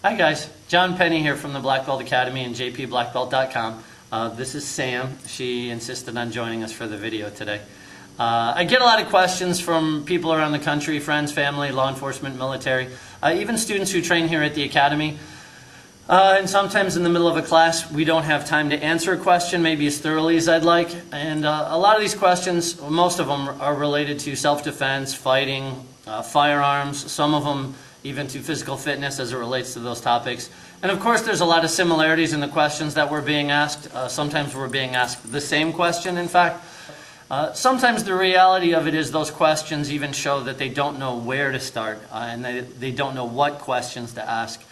Hi guys, John Penny here from the Black Belt Academy and jpblackbelt.com. This is Sam. She insisted on joining us for the video today. I get a lot of questions from people around the country, friends, family, law enforcement, military, even students who train here at the Academy. And sometimes in the middle of a class, we don't have time to answer a question maybe as thoroughly as I'd like. And a lot of these questions, most of them are related to self-defense, fighting, firearms, some of them even to physical fitness as it relates to those topics. And of course, there's a lot of similarities in the questions that we're being asked. Sometimes we're being asked the same question, in fact. Sometimes the reality of it is those questions even show that they don't know where to start and they don't know what questions to ask.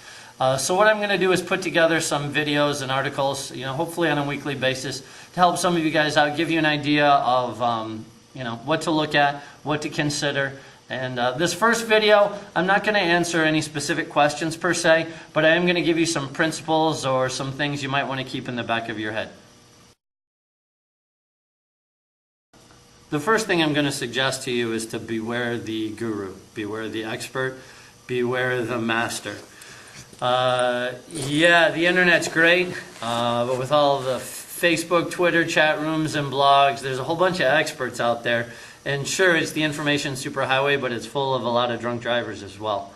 So what I'm going to do is put together some videos and articles, hopefully on a weekly basis to help some of you guys out, give you an idea of, what to look at, what to consider. And this first video, I'm not going to answer any specific questions per se, but I am going to give you some principles or some things you might want to keep in the back of your head. The first thing I'm going to suggest to you is to beware the guru, beware the expert, beware the master. Yeah, the internet's great, but with all the Facebook, Twitter, chat rooms, and blogs, there's a whole bunch of experts out there. And sure, it's the information superhighway, but it's full of a lot of drunk drivers as well.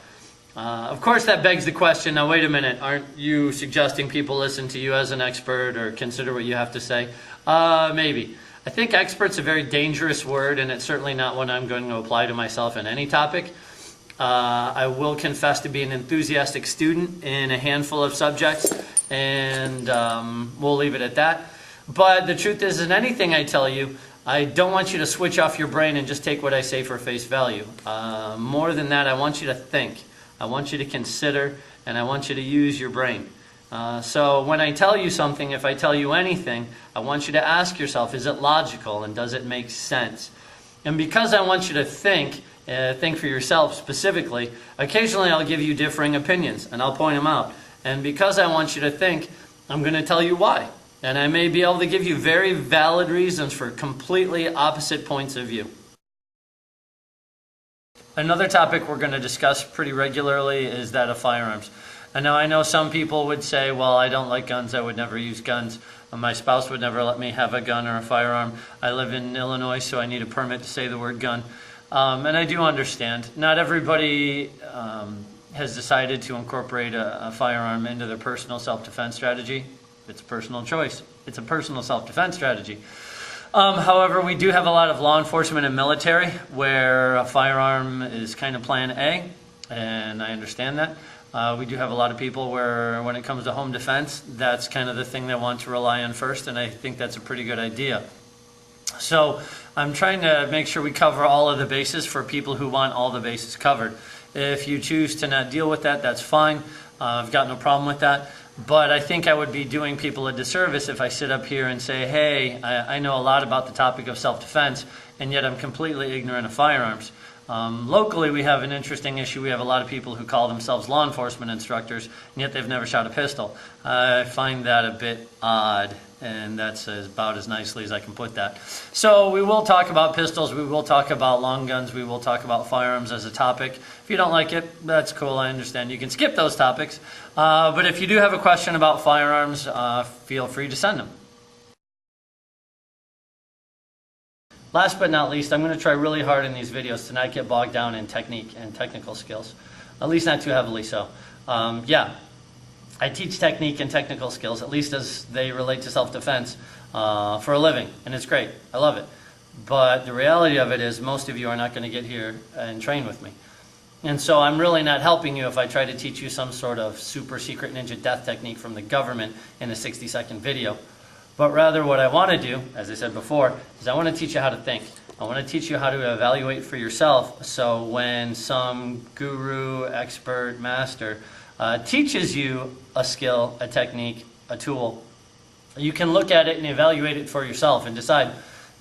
Of course, that begs the question, now wait a minute, aren't you suggesting people listen to you as an expert or consider what you have to say? Maybe. I think expert's a very dangerous word, and it's certainly not one I'm going to apply to myself in any topic. I will confess to being an enthusiastic student in a handful of subjects, and we'll leave it at that. But the truth is, in anything I tell you, I don't want you to switch off your brain and just take what I say for face value. More than that, I want you to think. I want you to consider, and I want you to use your brain. So when I tell you something, if I tell you anything, I want you to ask yourself, is it logical and does it make sense? And because I want you to think for yourself specifically, occasionally I'll give you differing opinions and I'll point them out. And because I want you to think, I'm going to tell you why. And I may be able to give you very valid reasons for completely opposite points of view. Another topic we're going to discuss pretty regularly is that of firearms. And now I know some people would say, well, I don't like guns, I would never use guns. My spouse would never let me have a gun or a firearm. I live in Illinois, so I need a permit to say the word gun. And I do understand. Not everybody has decided to incorporate a firearm into their personal self-defense strategy. It's a personal choice. It's a personal self-defense strategy. However, we do have a lot of law enforcement and military where a firearm is kind of plan A, and I understand that. We do have a lot of people where when it comes to home defense, that's kind of the thing they want to rely on first, and I think that's a pretty good idea. So I'm trying to make sure we cover all of the bases for people who want all the bases covered. If you choose to not deal with that, that's fine. I've got no problem with that. But I think I would be doing people a disservice if I sit up here and say, hey, I know a lot about the topic of self-defense, and yet I'm completely ignorant of firearms. Locally, we have an interesting issue. We have a lot of people who call themselves law enforcement instructors, and yet they've never shot a pistol. I find that a bit odd, and that's about as nicely as I can put that. So we will talk about pistols, we will talk about long guns, we will talk about firearms as a topic. If you don't like it, that's cool, I understand. You can skip those topics. But if you do have a question about firearms, feel free to send them. Last but not least, I'm going to try really hard in these videos to not get bogged down in technique and technical skills. At least not too heavily so. Yeah, I teach technique and technical skills, at least as they relate to self-defense, for a living, and it's great. I love it. But the reality of it is most of you are not going to get here and train with me. And so I'm really not helping you if I try to teach you some sort of super secret ninja death technique from the government in a 60-second video. But rather what I want to do, as I said before, is I want to teach you how to think. I want to teach you how to evaluate for yourself, so when some guru, expert, master teaches you a skill, a technique, a tool, you can look at it and evaluate it for yourself and decide,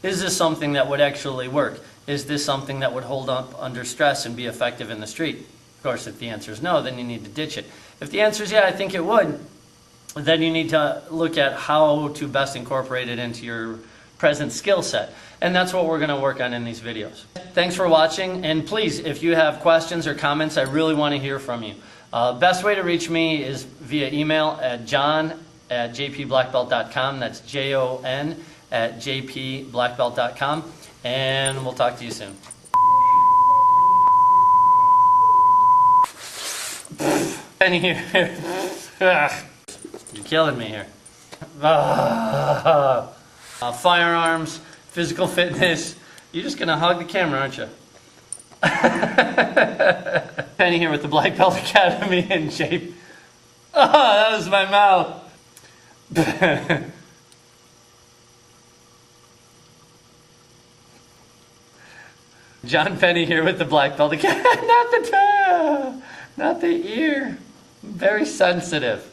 is this something that would actually work? Is this something that would hold up under stress and be effective in the street? Of course, if the answer is no, then you need to ditch it. If the answer is yeah, I think it would, then you need to look at how to best incorporate it into your present skill set. And that's what we're going to work on in these videos. Thanks for watching, and please, if you have questions or comments, I really want to hear from you. Best way to reach me is via email at john@jpblackbelt.com. That's JON@jpblackbelt.com, and we'll talk to you soon. Penny here. You're killing me here. Firearms, physical fitness. You're just gonna hug the camera, aren't you? Penny here with the Black Belt Academy in shape. Oh, that was my mouth. John Penny here with the Black Belt Academy. Not the ear. Very sensitive.